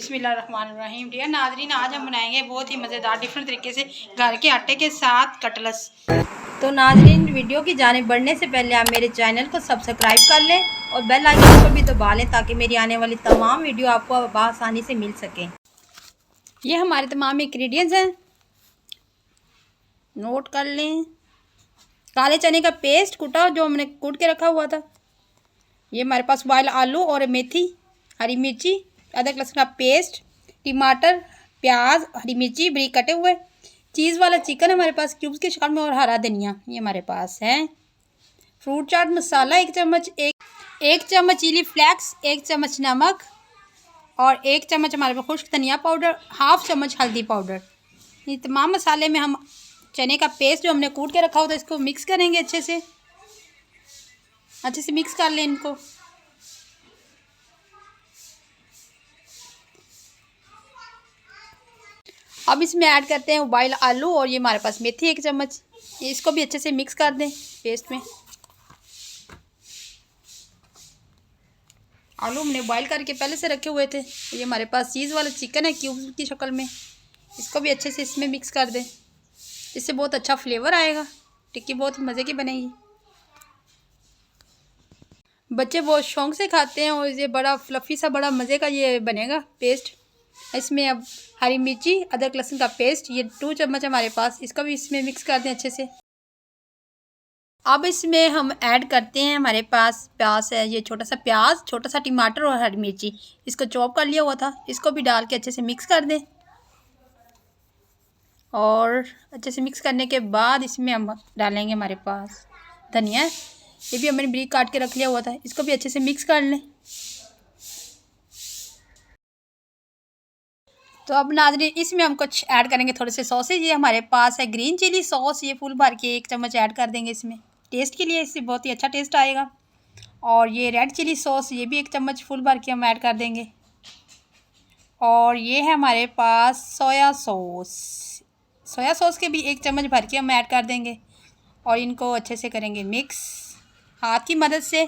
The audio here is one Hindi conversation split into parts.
बिस्मिल्लाहिर्रहमानिर्रहीम। डियर नाज़रीन, आज हम बनाएंगे बहुत ही मज़ेदार डिफरेंट तरीके से घर के आटे के साथ कटलस। तो नाज़रीन, वीडियो की जानिब बढ़ने से पहले आप मेरे चैनल को सब्सक्राइब कर लें और बेल आइकन को भी दबा लें ताकि मेरी आने वाली तमाम वीडियो आपको आसानी से मिल सकें। ये हमारे तमाम इंग्रेडिएंट्स हैं, नोट कर लें। काले चने का पेस्ट कूटा जो हमने कूट के रखा हुआ था। ये हमारे पास बॉयल आलू और मेथी, हरी मिर्ची, अदरक लहसुन का पेस्ट, टमाटर, प्याज, हरी मिर्ची बारीक कटे हुए, चीज़ वाला चिकन हमारे पास क्यूब्स की शक्ल में और हरा धनिया ये हमारे पास है। फ्रूट चाट मसाला 1 चम्मच, एक चम्मच चिली फ्लेक्स, 1 चम्मच नमक और 1 चम्मच हमारे पास खुश्क धनिया पाउडर, हाफ चम्मच हल्दी पाउडर। ये तमाम मसाले में हम चने का पेस्ट जो हमने कूट के रखा होता है इसको मिक्स करेंगे। अच्छे से मिक्स कर लें इनको। अब इसमें ऐड करते हैं बॉयल आलू और ये हमारे पास मेथी 1 चम्मच। इसको भी अच्छे से मिक्स कर दें पेस्ट में। आलू हमने बॉयल करके पहले से रखे हुए थे। ये हमारे पास चीज़ वाला चिकन है क्यूब्स की शक्ल में, इसको भी अच्छे से इसमें मिक्स कर दें। इससे बहुत अच्छा फ्लेवर आएगा, टिक्की बहुत ही मज़े की बनेगी। बच्चे बहुत शौक से खाते हैं और ये बड़ा फ्लफ़ी सा बड़ा मज़े का ये बनेगा पेस्ट। इसमें अब हरी मिर्ची, अदरक लहसुन का पेस्ट ये 2 चम्मच हमारे पास, इसको भी इसमें मिक्स कर दें अच्छे से। अब इसमें हम ऐड करते हैं, हमारे पास प्याज है, ये छोटा सा प्याज, छोटा सा टमाटर और हरी मिर्ची, इसको चॉप कर लिया हुआ था, इसको भी डाल के अच्छे से मिक्स कर दें। और अच्छे से मिक्स करने के बाद इसमें हम डालेंगे हमारे पास धनिया, ये भी हमने बारीक काट के रख लिया हुआ था, इसको भी अच्छे से मिक्स कर लें। तो अब नाज़रीन इसमें हम कुछ ऐड करेंगे थोड़े से सॉसेज। ये हमारे पास है ग्रीन चिली सॉस, ये फुल भर के 1 चम्मच ऐड कर देंगे इसमें टेस्ट के लिए, इससे बहुत ही अच्छा टेस्ट आएगा। और ये रेड चिली सॉस ये भी 1 चम्मच फुल भर के हम ऐड कर देंगे। और ये है हमारे पास सोया सॉस के भी 1 चम्मच भर के हम ऐड कर देंगे और इनको अच्छे से करेंगे मिक्स हाथ की मदद से।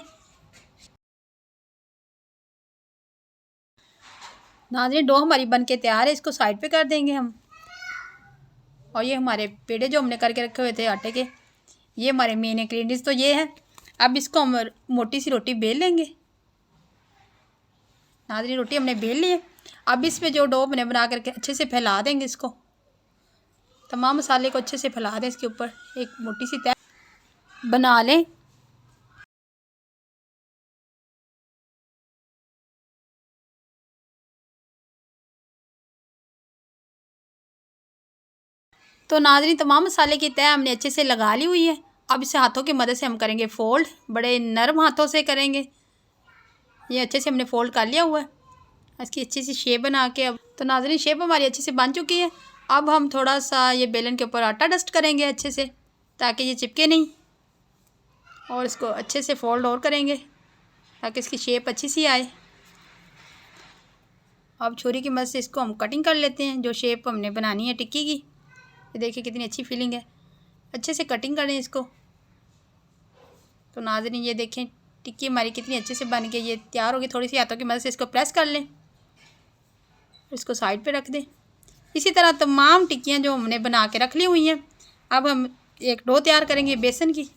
नाज़रीन डो हमारी बन के तैयार है, इसको साइड पे कर देंगे हम। और ये हमारे पेड़े जो हमने करके रखे हुए थे आटे के, ये हमारे मेन इंग्रेडिएंट्स तो ये है। अब इसको हम मोटी सी रोटी बेल लेंगे। नाज़रीन रोटी हमने बेल ली है। अब इसमें जो डो हमने बना करके अच्छे से फैला देंगे इसको, तमाम मसाले को अच्छे से फैला दें। इसके ऊपर एक मोटी सी तह बना लें। तो नाज़रीन तमाम मसाले की तह हमने अच्छे से लगा ली हुई है। अब इसे हाथों की मदद से हम करेंगे फ़ोल्ड, बड़े नरम हाथों से करेंगे। ये अच्छे से हमने फ़ोल्ड कर लिया हुआ है, इसकी अच्छी सी शेप बना के। अब तो नाज़रीन शेप हमारी अच्छे से बन चुकी है। अब हम थोड़ा सा ये बेलन के ऊपर आटा डस्ट करेंगे अच्छे से ताकि ये चिपके नहीं, और इसको अच्छे से फ़ोल्ड और करेंगे ताकि इसकी शेप अच्छी सी आए। अब छुरी की मदद से इसको हम कटिंग कर लेते हैं, जो शेप हमने बनानी है टिक्की की। ये देखिए कितनी अच्छी फीलिंग है, अच्छे से कटिंग करें इसको। तो नाज़रीन ये देखें टिक्की हमारी कितनी अच्छे से बन गई, ये तैयार होगी। थोड़ी सी हाथों की मदद से इसको प्रेस कर लें, इसको साइड पे रख दें। इसी तरह तमाम टिक्कियाँ जो हमने बना के रख ली हुई हैं, अब हम एक डो तैयार करेंगे बेसन की।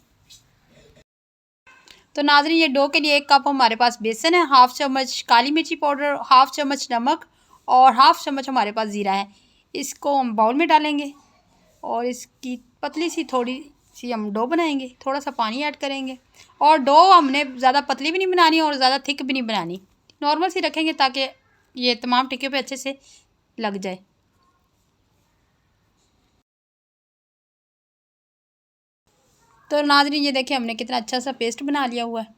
तो नाज़रीन ये डो के लिए 1 कप हमारे पास बेसन है, हाफ चम्मच काली मिर्ची पाउडर, हाफ चम्मच नमक और हाफ चम्मच हमारे पास ज़ीरा है। इसको हम बाउल में डालेंगे और इसकी पतली सी थोड़ी सी हम डो बनाएंगे, थोड़ा सा पानी ऐड करेंगे। और डो हमने ज़्यादा पतली भी नहीं बनानी और ज़्यादा थिक भी नहीं बनानी, नॉर्मल सी रखेंगे ताकि ये तमाम टिक्कियों पे अच्छे से लग जाए। तो नाज़रीन ये देखिए हमने कितना अच्छा सा पेस्ट बना लिया हुआ है।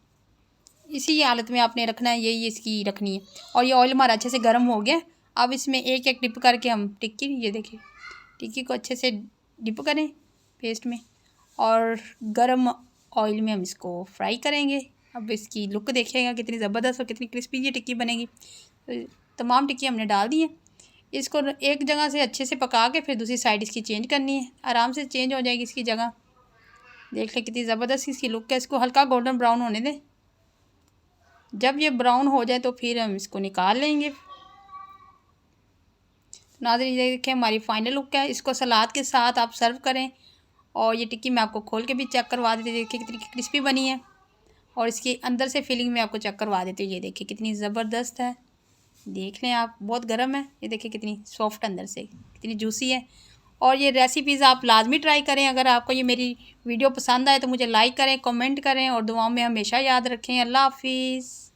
इसी हालत में आपने रखना है, यही इसकी रखनी है। और ये ऑयल हमारा अच्छे से गर्म हो गया। अब इसमें एक एक डिप करके हम टिक्की, ये देखिए टिक्की को अच्छे से डिप करें पेस्ट में और गर्म ऑयल में हम इसको फ्राई करेंगे। अब इसकी लुक देखिएगा कितनी ज़बरदस्त और कितनी क्रिस्पी ये टिक्की बनेगी। तो तमाम टिक्की हमने डाल दी है। इसको एक जगह से अच्छे से पका के फिर दूसरी साइड इसकी चेंज करनी है, आराम से चेंज हो जाएगी इसकी जगह। देख लें कितनी ज़बरदस्त इसकी लुक है। इसको हल्का गोल्डन ब्राउन होने दें। जब ये ब्राउन हो जाए तो फिर हम इसको निकाल लेंगे। नाज़रीन ये देखिए हमारी फ़ाइनल लुक है। इसको सलाद के साथ आप सर्व करें। और ये टिक्की मैं आपको खोल के भी चेक करवा देती हूँ, देखिए कितनी क्रिस्पी बनी है। और इसके अंदर से फीलिंग में आपको चेक करवा देती हूँ, ये देखिए कितनी ज़बरदस्त है। देख लें आप, बहुत गर्म है। ये देखिए कितनी सॉफ्ट अंदर से, कितनी जूसी है। और ये रेसिपीज़ आप लाजमी ट्राई करें। अगर आपको ये मेरी वीडियो पसंद आए तो मुझे लाइक करें, कमेंट करें और दुआओं में हमेशा याद रखें। अल्लाह हाफिज़।